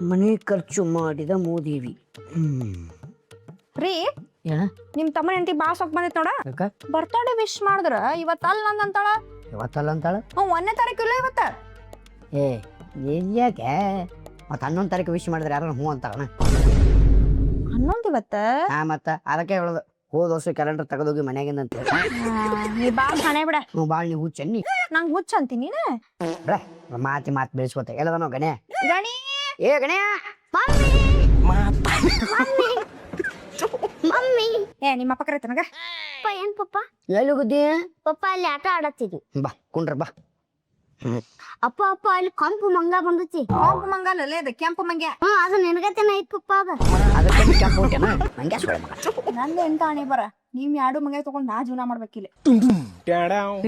ಮನೆ ಖರ್ಚು ಮಾಡಿದ ಮೂದೇವಿ. ರೀ ಏನ ನಿಮ್ ತಮ್ಮನ ಹೆಂಡತಿ ಬಾ ಸೊಕ್ ಬಂದೈತ್ ನೋಡ. ಬರ್ತಡೇ ವಿಶ್ ಮಾಡಿದ್ರ ಇವತ್ತ ಅಲ್ಲ ನಂದಂತಾಳ. ಇವತ್ತಲ್ಲ ಅಂತಾಳ. 1ನೇ ತಾರೀಕು ಇಲ್ಲ ಇವತ್ತ. ಏ ಯಾಕೆ ಮತ್ತೆ 11 ತಾರೀಕು ವಿಶ್ ಮಾಡಿದ್ರೆ ಯಾರು ಹ್ಞೂ ಅಂತಾಳಣ. 11 ಇವತ್ತ. ಹಾ ಮತ್ತ ಅದಕ್ಕೆ ಹೇಳೋದು ಹೋದ ವರ್ಷ ಕ್ಯಾಲೆಂಡರ್ ತೆಗೆದೋಗಿ ಮನ್ಯಾಗಿಂದ ಅಂತ ಹೇಳಿ. ನೀ ಬಾ ಶಾಣೆ ಬಿಡ. ನೀವು ಭಾಳ ನೀವು ಚೆನ್ನಿ ನಂಗ್ ಹುಚ್ಚ ಅಂತೀನಿ ನೀನ. ಬ್ರ ಮಾತು ಬೆಳೆಸ್ಕೊತ ಎಲ್ಲದನೋ ಗಣೆ ಗಣಿ ಏ ಗಣೆ ಮಮ್ಮಿ ಏ ನಿಮ್ಮ ಅಪ್ಪ ಕರೀತ ನನಗ. ಪಪ್ಪ ಏನ್ ಪಪ್ಪ ಎಲ್ಲಿ ಹೋಗಿದ್ದಿ? ಪಪ್ಪ ಅಲ್ಲಿ ಆಟ ಆಡತ್ತಿದ್ವಿ. ಬಾ ಕುಂಡ್ರ ಬಾ. ಅಪ್ಪ ಅಪ್ಪ ಅಲ್ಲಿ ಕಂಪು ಮಂಗ ಬಂದತಿ. ಕೆಂಪು ಮಂಗಲ್ಲ ಅದು ಕೆಂಪು ಮಂಗ್ಯ. ಅದು ನಿನಗತೆನ ಐತ್ ಪಪ್ಪ ಅದ. ಅದಕ್ಕೆ ಕೆಂಪು ಹೊಟ್ಟೆನ ಮಂಗ್ಯ ಸೊಳ್ಳೆ ಮಗ. ನಂದು ಎಂತ ಆಣೆ ಬರ ನೀವ್ ಎರಡು ಮಂಗ್ಯ ತಗೊಂಡ್ ನಾ ಜೀವನ ಮಾಡ್ಬೇಕಿಲ್ಲ.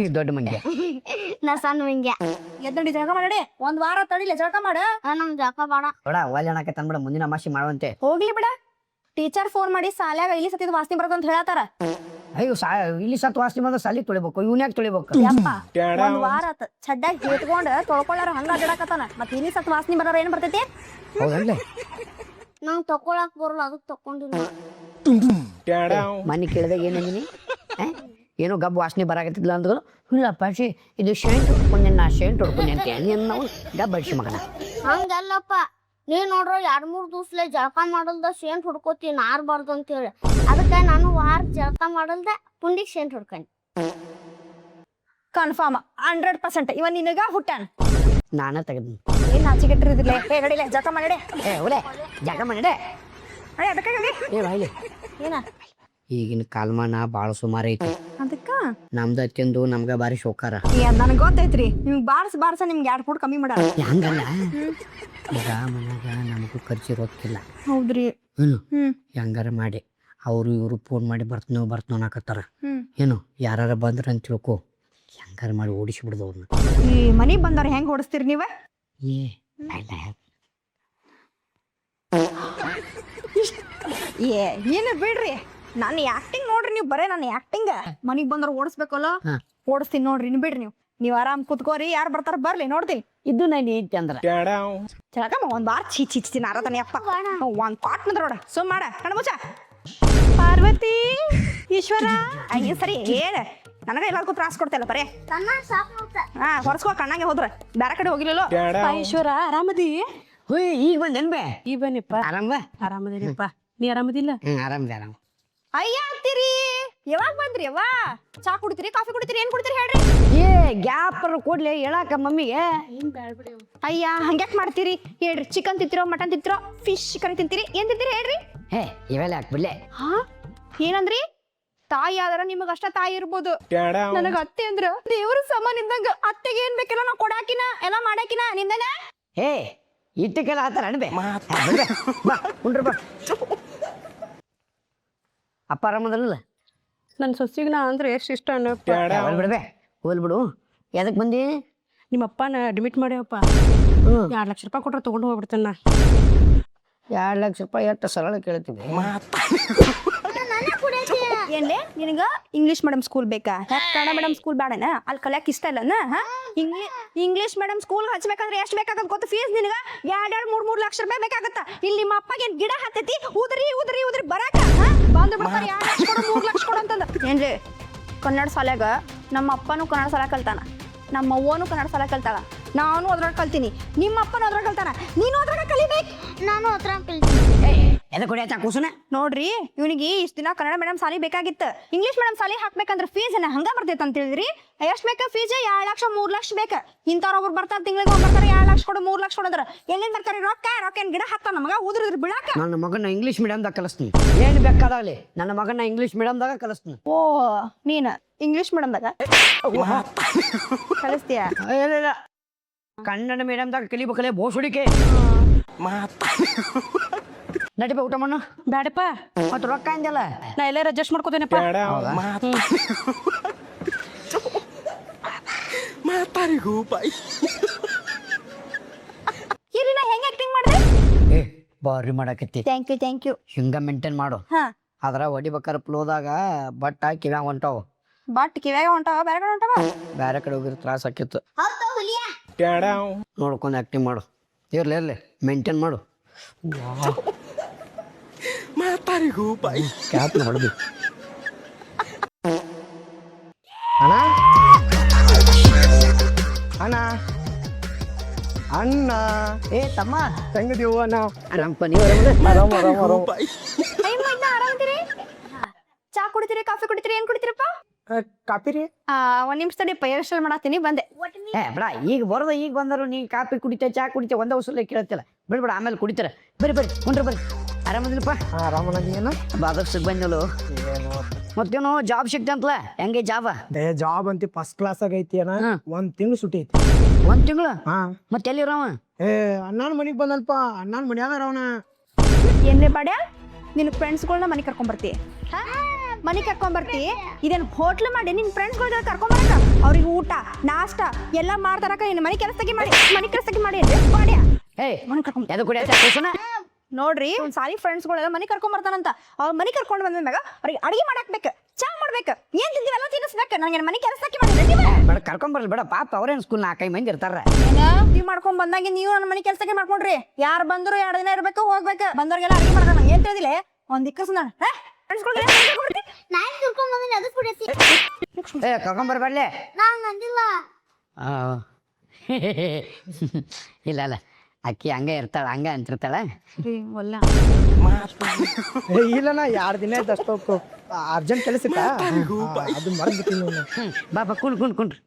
ಈ ದೊಡ್ಡ ಮಂಗ್ಯ ನಾ ಸಣ್ಣ ಮಂಗ್ಯ. ಎದ್ದಡಿ ಜಳಕ ಮಾಡಿ ಒಂದ್ ವಾರ ತಡಿಲೆ ಜಳಕ ಮಾಡ. ನಮ್ ಜಾಕ ಬಾಡ ಬೇಡ ಒಳ್ಳೆ ಅನ್ನಕ್ಕೆ ತಂದ್ಬಿಡ ಮುಂದಿನ ಅಮಾಸಿ ಮಾಡುವಂತೆ. ಹೋಗ್ಲಿ ಬಿಡ. ಟೀಚರ್ ಫೋನ್ ಮಾಡಿ ಸಾಲ್ಯಾಗ ಇಲ್ಲಿ ಸತಿದ್ ವಾಸನೆ ಬರ್ತದ ಅಂತ ಹೇಳತಾರ. ಅಯ್ಯೋ ಇಲ್ಲಿ ಸತ್ ವಾಸನೆ ಬಂದ್ರೆ ಸಾಲಿ ತೊಳಿಬೇಕು ಇವ್ನ್ಯಾಕ ತೊಳಿಬೇಕು? ಯಪ್ಪ ಒಂದ್ ವಾರ ಆತ ಚಡ್ಡಾಗಿ ಹೇತ್ಕೊಂಡ್ ತೊಳ್ಕೊಳ್ಳಾರ ಹಂಗ ಅಡ್ಡಾಡಕತ್ತಾನ. ಮತ್ ಇಲ್ಲಿ ಸತ್ ವಾಸನೆ ಬರೋರ ಏನ್ ಬರ್ತೈತಿ? ಹೌದನ್ಲೆ ನಂಗ್ ತಕೊಳಕ್ ಬರಲ್ಲ ಅದಕ್ಕೆ ತಕೊಂಡಿಲ್ಲ. ಮನೆ ಕೇಳಿದಾಗ ಏನಂದಿನಿ? ಏನೋ ಗಬ್ಬು ವಾಸನೆ ಬರಾಕತ್ತಿದ್ಲ ಅಂದ್ರು. ಇಲ್ಲ ಪಾಶಿ ಇದು ಶೇಂಟ್ ಹೊಡ್ಕೊಂಡೆ ನಾ ಶೇಂಟ್ ಹೊಡ್ಕೊಂಡೆ ಅಂತ ನಾವು ಗಬ್ಬ ಅಡಿಸಿ ಮಗನ. ಹಂಗಲ್ಲಪ್ಪ ನೀ ನೋಡ್ರ 2-3 ದಿವ್ಸಲೆ ಜಳಕ ಮಾಡಲ್ದ ಶೇಂಟ್ ಹುಡ್ಕೋತಿ ನಾರ್ಬಾರ್ದು ಅಂತ ಹೇಳಿ ಅದಕ್ಕೆ ನಾನು ವಾರ ಜಳಕ ಮಾಡಲ್ದ ಪುಂಡಿಗೆ ಶೇಂಟ್ ಹುಡ್ಕೊಂಡೆ. ಕನ್ಫರ್ಮ್ 100%. ಇವ ನಿನಗ ಹುಟ್ಟಾನ. ನಾನ ತೆಗೆದ್ನಿ. ಏನ್ ನಾಚಿಗೆಟ್ಟಿರಿದಿಲ್ಲ. ಏ ನಡಿಲೆ ಜಳಕ ಮಾಡಿ. ಏ ಒಲೆ ಜಾಗ ಮಾಡಿಡೆ ಅಯ್ಯ ಅದಕ್ಕಾಗಿ ಏ ಬಾಯ್ಲಿ. ಏನ ಈಗಿನ ಕಾಲಮಾನ ಭಾಳ ಸುಮಾರು ಐತಿ. ಅದಕ್ಕ ನಮ್ದು ಅತ್ಯಂದು ನಮ್ಗ ಬಾರಿ ಶೋಕಾರ. ನನಗ್ ಗೊತ್ತೈತ್ರಿ ನಿಮ್ಗ್ ಬಾರ್ಸ ನಿಮ್ಗೆ 2 ಫುಟ್ ಕಮ್ಮಿ ಮಾಡ. ಹಂಗಲ್ಲ ಈಗ ಮನ್ಯಾಗ ನಮಗೂ ಖರ್ಚು ರೊಕ್ಕಿಲ್ಲ. ಹೌದ್ರಿ. ಏನು ಹೆಂಗಾರ ಮಾಡಿ ಅವರು ಇವರು ಫೋನ್ ಮಾಡಿ ಬರ್ತನೋ ಅನ್ನಕತ್ತಾರ. ಏನು ಯಾರ ಬಂದ್ರ ಅಂತ ತಿಳ್ಕೊ ಹೆಂಗಾರ ಮಾಡಿ ಓಡಿಸಿ ಬಿಡ್ದು ಅವ್ರನ್ನ. ಈ ಮನಿಗ್ ಬಂದವ್ರ ಹೆಂಗ್ ಓಡಿಸ್ತೀರಿ ನೀವ? ಏ ಏ ಏನ ಬಿಡ್ರಿ ನಾನು ಆಕ್ಟಿಂಗ್ ನೋಡ್ರಿ ನೀವು ಬರೇ ನಾನು ಆಕ್ಟಿಂಗ್. ಮನಿಗ್ ಬಂದವ್ರ ಓಡಿಸ್ಬೇಕಲ್ಲ ಓಡಿಸ್ತೀನಿ ನೋಡ್ರಿ. ನೀವ್ ಬಿಡ್ರಿ ನೀವ್ ಆರಾಮ್ ಕುತ್ಕೋರಿ ಯಾರು ಬರ್ತಾರ ಬರ್ಲಿ ನೋಡ್ತೀನಿ. ಇದು ನಾನು ಐತಿ ಅಂದ್ರ ಚಳಕಮ್ಮ ಒಂದ್ ವಾರ ಚೀಚಿ ನಾರತಾನೆ ಅಪ್ಪ ಒಂದ್ ಪಾಟ್ ನೋಡ ಸುಮ್ ಮಾಡ ಕಣ್ಮುಚ್ಚ. ಪಾರ್ವತಿ ಈಶ್ವರ ಅಯ್ಯ ಸರಿ ಹೇಳ ನನಗ ಎಲ್ಲಾರ್ಗೂ ತ್ರಾಸ್ ಕೊಡ್ತಲ್ಲ ಬರೇ. ಹಾ ಹೊರಸ್ಕೋ ಕಣ್ಣಾಗೆ ಹೋದ್ರ ಬೇರೆ ಕಡೆ ಹೋಗಿಲ್ಲ. ಈಶ್ವರ ಆರಾಮದಿ? ಹುಯ್ ಈಗ ಬಂದೇನ್ಬೆ? ಈ ಬನ್ನಿಪ್ಪ. ಆರಾಮದೇನಪ್ಪ ನೀ ಆರಾಮದಿಲ್ಲ? ಆರಾಮದೆ ಆರಾಮ. ಅಯ್ಯ ಅಂತೀರಿ ಯಾವಾಗ ಬಂದ್ರಿ ಅವ್ವ? ಚಾ ಕುಡಿತೀರಿ ಕಾಫಿ ಕುಡಿತೀರಿ ಏನ್ ಕುಡಿತೀರಿ ಹೇಳ್ರಿ? ಏ ಗ್ಯಾಪ್ ಕೊಡ್ಲಿ ಹೇಳಾಕ ಮಮ್ಮಿಗೆ. ಅಯ್ಯ ಹಂಗ್ಯಾಕ್ ಮಾಡ್ತೀರಿ ಹೇಳ್ರಿ? ಚಿಕನ್ ತಿಂತಿರೋ ಮಟನ್ ತಿಂತಿರೋ ಫಿಶ್ ಕರಿ ತಿಂತೀರಿ ಏನ್ ತಿಂತೀರಿ ಹೇಳ್ರಿ? ಹೇ ಇವೆಲ್ಲ ಹಾಕ್ಬಿಡ್ಲೆ. ಹಾ ಏನಂದ್ರಿ? ತಾಯಿ ಆದ್ರ ನಿಮಗ ಅಷ್ಟ ತಾಯಿ ಇರ್ಬೋದು. ನನಗ ಅತ್ತೆ ಅಂದ್ರ ದೇವ್ರ ಸಮಾನ ಇದ್ದಂಗ. ಅತ್ತೆಗೆ ಏನ್ ಬೇಕೆಲ್ಲ ನಾ ಕೊಡಾಕಿನ ಎಲ್ಲ ಮಾಡಾಕಿನ ನಿಂದನ. ಹೇ ಇಟ್ಟಕ್ಕೆಲ್ಲ ಆತರ ಅನ್ಬೆ ಬಾ ಕುಂಡ್ರ ಬಾ. ಅಪ್ಪ ಆರಾಮದಲ್ಲ? ನನ್ನ ಸೊಸಿಗೆ ನಾ ಅಂದ್ರೆ ಎಷ್ಟು ಇಷ್ಟ ಅನ್ನಪ್ಪ. ಬಿಡ್ಬೆ ಹೋಲ್ ಬಿಡು. ಎದಕ್ ಬಂದಿ? ನಿಮ್ಮ ಅಪ್ಪನ ಅಡ್ಮಿಟ್ ಮಾಡ್ಯಾವಪ್ಪ. 2 ಲಕ್ಷ ರೂಪಾಯಿ ಕೊಟ್ರೆ ತಗೊಂಡು ಹೋಗ್ಬಿಡ್ತೇನೆ ನಾ. 2 ಲಕ್ಷ ರೂಪಾಯಿ ಎಷ್ಟು ಸರಳ ಕೇಳ್ತೀವಿ. ಏನ್ಲೇ ನಿನಗ ಇಂಗ್ಲಿಷ್ ಮೀಡಿಯಂ ಸ್ಕೂಲ್ ಬೇಕಾ? ಕನ್ನಡ ಮೀಡಿಯಂ ಸ್ಕೂಲ್ ಬೇಡನ? ಅಲ್ಲಿ ಕಲಿಯಕ್ ಇಷ್ಟ ಇಲ್ಲನ? ಇಂಗ್ಲಿಷ್ ಮೀಡಿಯಂ ಸ್ಕೂಲ್ ಹಚ್ಬೇಕಂದ್ರೆ ಎಷ್ಟು ಬೇಕಾಗತ್ತ ಗೊತ್ತ? ಫೀಸ್ ನಿನಗ 2-3 ಲಕ್ಷ ರೂಪಾಯಿ ಬೇಕಾಗತ್ತ. ಇಲ್ಲಿ ನಿಮ್ಮ ಅಪ್ಪಗೆ ಗಿಡ ಹತ್ತೈತಿ ಉದ್ರಿ ಉದ್ರಿ ಉದ್ರಿ ಬರಾಕ ಬಂದು ಬಿಡ್ತಾರೆ 2 ಲಕ್ಷ ಕೊಡು 3 ಲಕ್ಷ ಕೊಡು ಅಂತಂದ. ಏನ್ರಿ ಕನ್ನಡ ಶಾಲ್ಯಾಗ ನಮ್ಮ ಅಪ್ಪನೂ ಕನ್ನಡ ಶಾಲೆ ಕಲ್ತಾನ, ನಮ್ಮ ಅವ್ವನೂ ಕನ್ನಡ ಶಾಲೆ ಕಲ್ತಾಳ, ನಾನು ಅದ್ರಾಗ ಕಲ್ತೀನಿ, ನಿಮ್ಮ ಅಪ್ಪನೂ ಅದ್ರಾಗ ಕಲ್ತಾನ, ನೀನು ಅದ್ರಾಗ ಕಲಿಬೇಕು. ನಾನು ಅದ್ರ ಕಲ್ತೀನಿ. ಎದಕ್ ಹೊಡ್ಯಾತ ಕೂಸುನ? ನೋಡ್ರಿ ಇವನಿಗೆ ಇಷ್ಟ ದಿನ ಕನ್ನಡ ಮೀಡಿಯಂ ಸಾಲಿ ಬೇಕಾಗಿತ್ತು. ಇಂಗ್ಲಿಷ್ ಮೀಡಿಯಂ ಸಾಲಿ ಹಾಕ್ಬೇಕಂದ್ರೆ ಫೀಸ್ ಏನ ಹಂಗ ಬರ್ತೈತೆ ಅಂತ ಹೇಳಿದ್ರಿ? ಎಷ್ಟ್ ಬೇಕಾ ಫೀಸ್? 2 ಲಕ್ಷ 3 ಲಕ್ಷ ಬೇಕ. ಇಂಥವ್ರೊಬ್ರು ಬರ್ತಾರ ತಿಂಗಳಿಗೆ ಬರ್ತಾರೆ 2 ಲಕ್ಷ ಕೊಡು 3 ಲಕ್ಷ ಕೊಡು ಅಂದ್ರ ಎಲ್ಲಿಂದ ಬರ್ತಾರೆ? ರೊಕ್ಕ ಏನ್ ಗಿಡ ಹತ್ತ ನಮಗ ಉದ್ರಿದ್ರು ಬಿಡಾಕ. ನನ್ನ ಮಗನ ಇಂಗ್ಲಿಷ್ ಮೀಡಿಯಂದಾಗ ಕಲಿಸ್ತೀನಿ. ಏನ್ ಬೇಕಾದಾಗಲಿ ನನ್ನ ಮಗನ ಇಂಗ್ಲಿಷ್ ಮೀಡಿಯಂದಾಗ ಕಲಿಸ್ತೀನಿ. ಓ ನೀನ್ ಇಂಗ್ಲಿಷ್ ಮೀಡಿಯಂದಾಗ ಕಲಿಸ್ತೀಯ? ಇಲ್ಲ ಕನ್ನಡ ಮೀಡಿಯಂದಾಗ ಕಲಿಬೇಕಲ್ಲೇ ಬೋಸ್ ಹುಡಿಕೆ. ನಡಿಪ ಊಟ ಮಣ್ಣು ಬ್ಯಾಡಪ್ಪ ಮತ್ತು ರೊಕ್ಕ ಅಂದಲ್ಲ ನಾ ಎಲ್ಲಾರ ಅಡ್ಜಸ್ಟ್ ಮಾಡ್ಕೋತೇನಪ್ಪ. ಇಲ್ಲಿ ನಾ ಹೆಂಗ್ ಆಕ್ಟಿಂಗ್ ಮಾಡಿದೆ? ಏ ಬಾರಿ ಮಾಡಾಕತ್ತಿ. ಥ್ಯಾಂಕ್ ಯು ಹಿಂಗ ಮೇಂಟೈನ್ ಮಾಡು. ಹಾ ಅದ್ರ ಹೊಡಿಬೇಕಾರ ಫ್ಲೋದಾಗ ಬಟ್ ಕಿವ್ಯಾಗ ಹೊಂಟಾವ. ಬಟ್ ಕಿವ್ಯಾಗ ಹೊಂಟಾವ ಬೇರೆ ಕಡೆ ಹೊಂಟಾವ. ಬ್ಯಾರೆ ಕಡೆ ಹೋಗಿದ್ರೆ ತ್ರಾಸ ಆಕಿತ್ತು. ಹೌದು ಹುಲಿಯ ನೋಡ್ಕೊಂಡು ಆಕ್ಟಿಂಗ್ ಮಾಡು. ಇರ್ಲಿ ಮೇಂಟೈನ್ ಮಾಡು ಕ್ಯಾಪ್ ಹೊಡೆದು ಅಣ್ಣ ಅಣ್ಣ ಅಣ್ಣ ಏ ತಮ್ಮ ಹೆಂಗದೀವು ಅಣ್ಣ ಆರಾಮಪ್ಪ ನೀವು ಆರಾಮ ಆರಾಮದಿರಿ ಚಾ ಕುಡಿತೀರಿ ಕಾಫಿ ಕುಡಿತೀರಿ ಏನ್ ಕುಡಿತೀರಪ್ಪ ಕಾಪಿ ರೀ ಒಂದ್ ನಿಮಿಷ ತಡಿಯಪ್ಪ ಹೇರ್ ಮಾಡತ್ತೀನಿ ಬಂದೆ ಏ ಬೇಡ ಈಗ ಬರೋದ ಈಗ ಬಂದರು ನೀ ಕಾಫಿ ಕುಡಿತೆ ಚಾ ಕುಡಿತೆ ಒಂದೇ ವಸೂಲ ಕೇಳ್ತಿಲ್ಲ ಬಿಡ್ಬೇಡ ಆಮೇಲೆ ಕುಡಿತಾರೆ ಬರ್ರಿ ಕುಂಡ್ರಿ ಬರ್ರಿ ಆರಾಮದಿಲ್ಲಪ್ಪ ಆರಾಮಣ್ಣ ನೀನು ಬಾದಕ್ ಸಿಗ್ ಬಂದಿಲ್ಲ ಮತ್ತೇನು ಜಾಬ್ ಸಿಕ್ತ ಅಂತಲ್ಲ ಹೆಂಗೆ ಜಾಬ ಜಾಬ್ ಅಂತಿ ಫಸ್ಟ್ ಕ್ಲಾಸ್ ಆಗೈತಿ ಅಣ್ಣ ಹಾ. 1 ತಿಂಗಳು ಸುಟಿ ಐತಿ ಒಂದ್ ತಿಂಗಳು ಹಾ ಮತ್ತೆ ಎಲ್ಲಿರವ ಏ ಅಣ್ಣನ ಮನಿಗ್ ಬಂದಲ್ಪ ಅಣ್ಣನ ಮನ್ಯಾಗ ಅರವಣ ಏನ್ಲೇ ಬಾಡ್ಯ ನಿನ್ ಫ್ರೆಂಡ್ಸ್ಗಳನ್ನ ಮನೆ ಕರ್ಕೊಂಬರ್ತಿ ಮನೆ ಕರ್ಕೊಂಬರ್ತಿ ಇದೇನು ಹೋಟ್ಲ್ ಮಾಡಿ ನಿನ್ ಫ್ರೆಂಡ್ಸ್ಗಳ ಕರ್ಕೊಂಬರಕ ಅವ್ರಿಗೆ ಊಟ ನಾಷ್ಟ ಎಲ್ಲ ಮಾಡ್ತಾರಕ ನಿನ್ನ ಮನೆ ಕೆಲಸಕ್ಕೆ ಮಾಡಿ ಬಾಡ್ಯ ಏ ಮನೆ ಕರ್ಕೊಂಡ್ ಎದು ಕುಡಿಯ ನೋಡ್ರಿ ಒಂದ್ ಸಾರಿ ಫ್ರೆಂಡ್ಸ್ಗಳೆಲ್ಲ ಮನೆ ಕರ್ಕೊಂಡ್ ಬರ್ತಾನಂತ ಅವ್ರ ಮನೆ ಕರ್ಕೊಂಡ್ ಬಂದ್ಮ್ಯಾಗ ಅವ್ರಿಗೆ ಅಡಿಗೆ ಮಾಡಾಕ್ಬೇಕು ಚಾ ಮಾಡ್ಬೇಕು ಏನ್ ತಿಂತೀವೆಲ್ಲ ತಿನ್ನಿಸ್ಬೇಕು ನನಗೆ ಮನೆ ಕೆಲಸಕ್ಕೆ ಮಾಡಿ ಬೇಡ ಕರ್ಕೊಂಬರ್ಲಿ ಬೇಡ ಪಾಪ ಅವ್ರೇನು ಸ್ಕೂಲ್ 4-5 ಮಂದಿ ಇರ್ತಾರ ನೀವ್ ಮಾಡ್ಕೊಂಡ್ ಬಂದಾಗೆ ನೀವು ನನ್ನ ಮನೆ ಕೆಲಸಕ್ಕೆ ಮಾಡ್ಕೊಂಡ್ರಿ ಯಾರು ಬಂದ್ರು 2 ದಿನ ಇರ್ಬೇಕು ಹೋಗ್ಬೇಕು ಬಂದವ್ರಿಗೆಲ್ಲ ಅಡಿಗೆ ಮಾಡ್ತಾನ ಏನ್ ತಿಳಿದಿಲ್ಲ ಒಂದ್ ದಿಕ್ಕಸ್ ನಾನ್ ತಿಳ್ಕೊಂಡ್ ಬಂದಿನಿ ಅದಕ್ಕೆ ಬಿಡತಿ ಏ ಕರ್ಕೊಂಬರ್ಬೇಡ್ಲಿ ನಾನ್ ಅಂದಿಲ್ಲ ಇಲ್ಲ ಅಕ್ಕಿ ಹಂಗೆ ಇರ್ತಾಳ ಹಂಗೆ ಅಂತಿರ್ತಾಳ ಒಲ್ಲ ಏ ಇಲ್ಲಣ್ಣ 2 ದಿನ ಆಯ್ತು ಅಷ್ಟೊತ್ತು ಅರ್ಜೆಂಟ್ ಕೆಲಸ ಇತ್ತ ಅದು ಮರ್ದ್ಬಿಟ್ಟಿನಿ ಬಾಪ ಕುಂಡ್ರಿ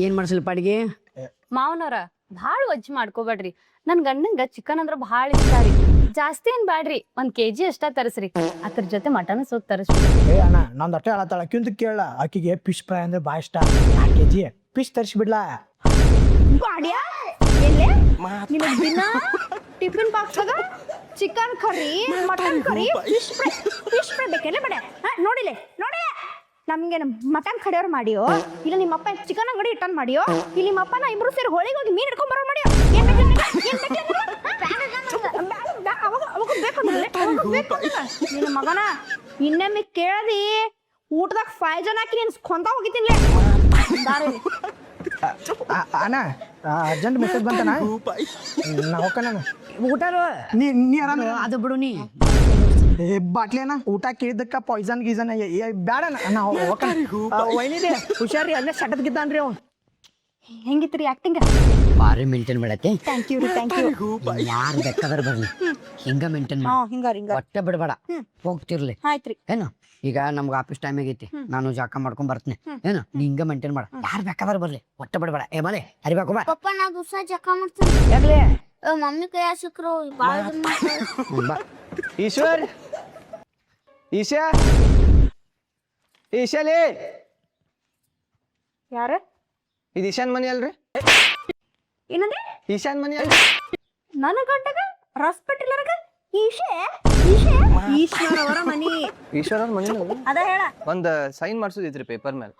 ಏನ್ ಮಾಡ್ಸಲ್ಪ ಅಡಿಗೆ ಮಾವನವ್ರ ಭಾಳ ವಜ್ಜಿ ಮಾಡ್ಕೋಬೇಡ್ರಿ ನನ್ ಗಂಡಂಗ ಚಿಕನ್ ಅಂದ್ರ ಭಾಳ ಇಷ್ಟ ರೀ ಜಾಸ್ತಿ ಏನ್ ಬ್ಯಾಡ್ರಿ 1 kg ಅಷ್ಟ ತರಸ್ರಿ ಅದ್ರ ಜೊತೆ ಮಟನ್ ಸೂಪ್ ತರಸ್ರಿ ಏ ಅಣ್ಣ ನಂದು ಅಷ್ಟೇ ಹೇಳತ್ತಾಳ ಅಕ್ಕಿಂತ ಕೇಳ ಆಕಿಗೆ ಫಿಶ್ ಫ್ರೈ ಅಂದ್ರೆ ಭಾಳ ಇಷ್ಟ 2 kg ಫಿಶ್ ತರಿಸ್ಬಿಡ್ಲಾ ಬಾಡ್ಯ ಏನ್ಲೇ ನಿನಗ್ ದಿನ tiffin box chicken curry mutton curry fish fry ಬೇಕೇನೆ ಬಡೆ ನೋಡಿ ನಮ್ಗೆ ಮಟನ್ ಕಡಿಯೋರು ಮಾಡಿಯೋ ಇಲ್ಲ ನಿಮ್ಮಪ್ಪ ಚಿಕನ್ ಅಂಗಡಿ ಇಟ್ಟನ್ ಮಾಡಿಯೋ ಇಲ್ಲಿ ನಿಮ್ಮಪ್ಪ ನಾ ಇಬ್ರು ಸೇರಿ ಹೋಳಿಗೆ ಹೋಗಿ ಮೀನ್ ಹಿಡ್ಕೊಂಡ್ ಬರೋ ಮಾಡಿಯೋ ಏನ್ ಬೇಕು ನಿನ್ನ ಮಗನ ಇನ್ನೊಮ್ಮೆ ಕೇಳದಿ ಊಟದಾಗ 5 ಜನ ಹಾಕಿ ನೀನ್ ಕೊಂತ ಹೋಗಿತಿನ್ಲೆ ಅಣ್ಣ ಅರ್ಜೆಂಟ್ ಮೆಸೇಜ್ ಬಂತಣ್ಣ ನಾ ಹೋಗ್ಕಣ್ಣ ಊಟರು ನೀ ಆರಾಮ ಅದು ಬಿಡು ನೀ ಏ ಬಾಟ್ಲಿ ಅಣ್ಣ ಊಟ ಕೇಳಿದ್ದಕ್ಕ ಪಾಯ್ಸನ್ ಗೀಸನ್ ಬ್ಯಾಡಣ್ಣ ನಾ ಹೋಗ್ಕಣ್ಣ ವೈನಿದೆ ಹುಷಾರಿ ಅಲ್ಲೇ ಸಟದ್ ಗಿದ್ದಾನ್ರಿ ಅವ ಹೆಂಗಿತ್ರಿ ಆಕ್ಟಿಂಗ್ ಭಾರಿ ಮೇಂಟೈನ್ ಮಾಡತ್ತೆ ಥ್ಯಾಂಕ್ ಯು ಯಾರು ಬೇಕಾದ್ರೆ ಬರ್ಲಿ ಹಿಂಗ ಮೇಂಟೈನ್ ಮಾಡಿ ಹಿಂಗಾರ ಒಟ್ಟೆ ಬಿಡಬೇಡ ಹೋಗ್ತಿರ್ಲಿ ಆಯ್ತ್ರಿ ಏನು ಈಗ ನಮ್ಗೆ ಆಫೀಸ್ ಟೈಮ್ ಆಗೈತಿ ನಾನು ಜಾಕ ಮಾಡ್ಕೊಂಡ್ ಬರ್ತೀನಿ ಏನು ನೀ ಹಿಂಗ ಮೇಂಟೈನ್ ಮಾಡ ಯಾರು ಬೇಕಾದ್ರೆ ಬರ್ಲಿ ಒಟ್ಟೆ ಬಿಡಬೇಡ ಏ ಮಲೆ ಅರಿಬೇಕು ಬಾ ಪಪ್ಪ ನಾ ದಿವಸ ಜಕ ಮಾಡ್ತೀನಿ ಯಾಕ್ಲೆ ಮಮ್ಮಿ ಕೈಯ ಸಿಕ್ರು ಭಾಳ ಬಾ ಈಶಾಲೇ ಯಾರ ಇದು ಈಶಾನ್ ಮನಿ ಅಲ್ರಿ ಏನಂದ್ರೆ ಈಶಾನ್ ಮನಿ ಅಲ್ರಿ ನನ್ನ ಗಂಟಗ ಹಾಸ್ಪಿಟಲ್ ಈಶ್ವರ ಅವರ ಮನಿ ಈಶ್ವರ ಅವ್ರ ಮನಿ ಅದ ಹೇಳ ಒಂದ್ ಸೈನ್ ಮಾಡ್ಸೋದಿತ್ರಿ ಪೇಪರ್ ಮೇಲೆ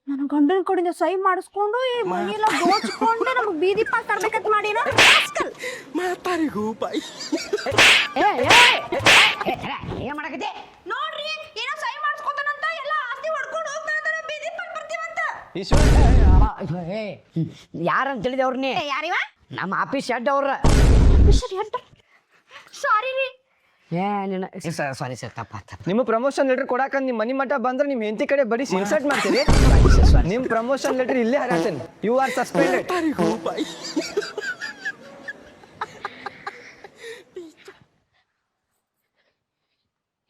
ನನ್ನ ಗಂಡನ ಕಡೆಯಿಂದ ಸೈ ಮಾಡಿಸ್ಕೊಂಡು ಈ ಮನಿ ಎಲ್ಲ ದೋಚ್ಕೊಂಡು ನಮಗ್ ಬೀದಿ ಪಾಸ್ ತರ್ಬೇಕಂತ ಮಾಡಿನ ಏನ್ ಮಾಡಕತ್ತೆ ನೋಡ್ರಿ ಏನೋ ಸೈ ಮಾಡಿಸ್ಕೊತಾನಂತ ಎಲ್ಲ ಆಸ್ತಿ ಹೊಡ್ಕೊಂಡು ಹೋಗ್ತಾನ ಬೀದಿ ಪಾಸ್ ಬರ್ತೀವಂತ ಈಶ್ವರ ಯಾರಂತ ತಿಳಿದೆ ಅವ್ರನ್ನೇ ಯಾರಿವ ನಮ್ಮ ಆಫೀಸ್ ಹೆಡ್ ಅವ್ರ ಸಾರಿ ರೀ ಏ ನಿನ್ನ ಸಾರಿ ಸರ್ ತಪ್ಪ ನಿಮ್ಮ ಪ್ರಮೋಷನ್ ಲೆಟರ್ ಕೊಡಾಕ ನಿಮ್ ಮನಿ ಮಠ ಬಂದ್ರೆ ನಿಮ್ ಹೆಂಡತಿ ಕಡೆ ಬರೀ ಇನ್ಸಲ್ಟ್ ಮಾಡ್ತೀರಿ ನಿಮ್ ಪ್ರಮೋಷನ್ ಲೆಟರ್ ಇಲ್ಲೇ ಹರಾತೇನೆ ಯು ಆರ್ ಸಸ್ಪೆಂಡೆಡ್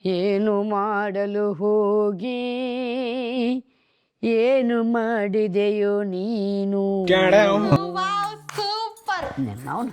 ಏನು ಮಾಡಲು ಹೋಗಿ ಏನು ಮಾಡಿದೆಯೋ ನೀನು ಸೂಪರ್ ಅವನು